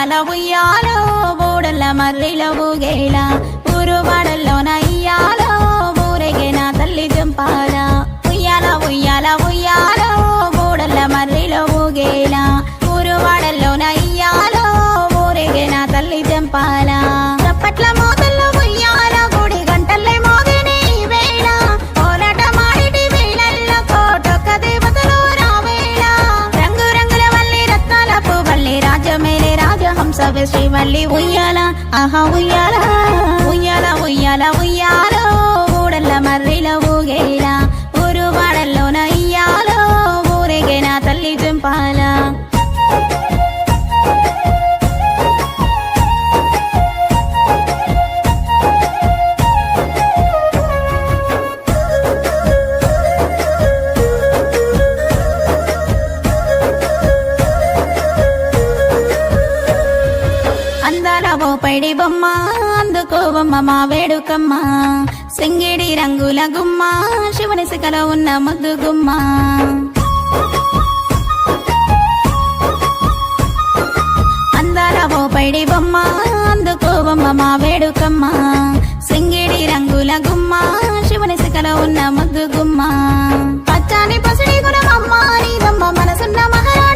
ఉయ్యాలో బూడల మర్రిలో ఊగేలా ఊరు వాడల్లోన ఇయ్యాలో ఊరేగిన తల్లి జంపాల ఉయ్యాల ఉయ్యాలో బూడల మర్రిలో ఊగేలా ఊరు వాడల్లోన ఇయ్యాలో ఊరేగిన తల్లి జంపాల చప్పట్ల మోతల్లో ఉయ్యాల గుడి గంటల్లే మోగిని వేళ పోరాట మాడిటి వేళల్లో కోటొక్క దేవతలు రావేళ రంగు రంగుల వల్లి రత్నాల పువ్వల్లి రాజమేలే రాజహంస శ్రీవల్లి ఉయ్యాల ఆహా ఉయ్యాల ఉయ్యాలో ఊడల్ల మర్రిలో ఊగేలా ఊరు వాడల్లోన ఇయ్యాలో ఊరేగిన తల్లి జంపాల అందాల ఓ పైడి బొమ్మ అందుకోవమ్మ మా వేడుకమ్మ సింగిడి రంగుల గుమ్మ శివుని శిఖలో ఉన్న ముద్దు గుమ్మ అందాల ఓ పైడి బొమ్మ అందుకోవమ్మ మా వేడుకమ్మ సింగిడి రంగుల గుమ్మ శివుని శిఖలో ఉన్న ముద్దు గుమ్మ పచ్చాని పసిడి గుణమమ్మ నీదమ్మ మనసున్న మహారాణి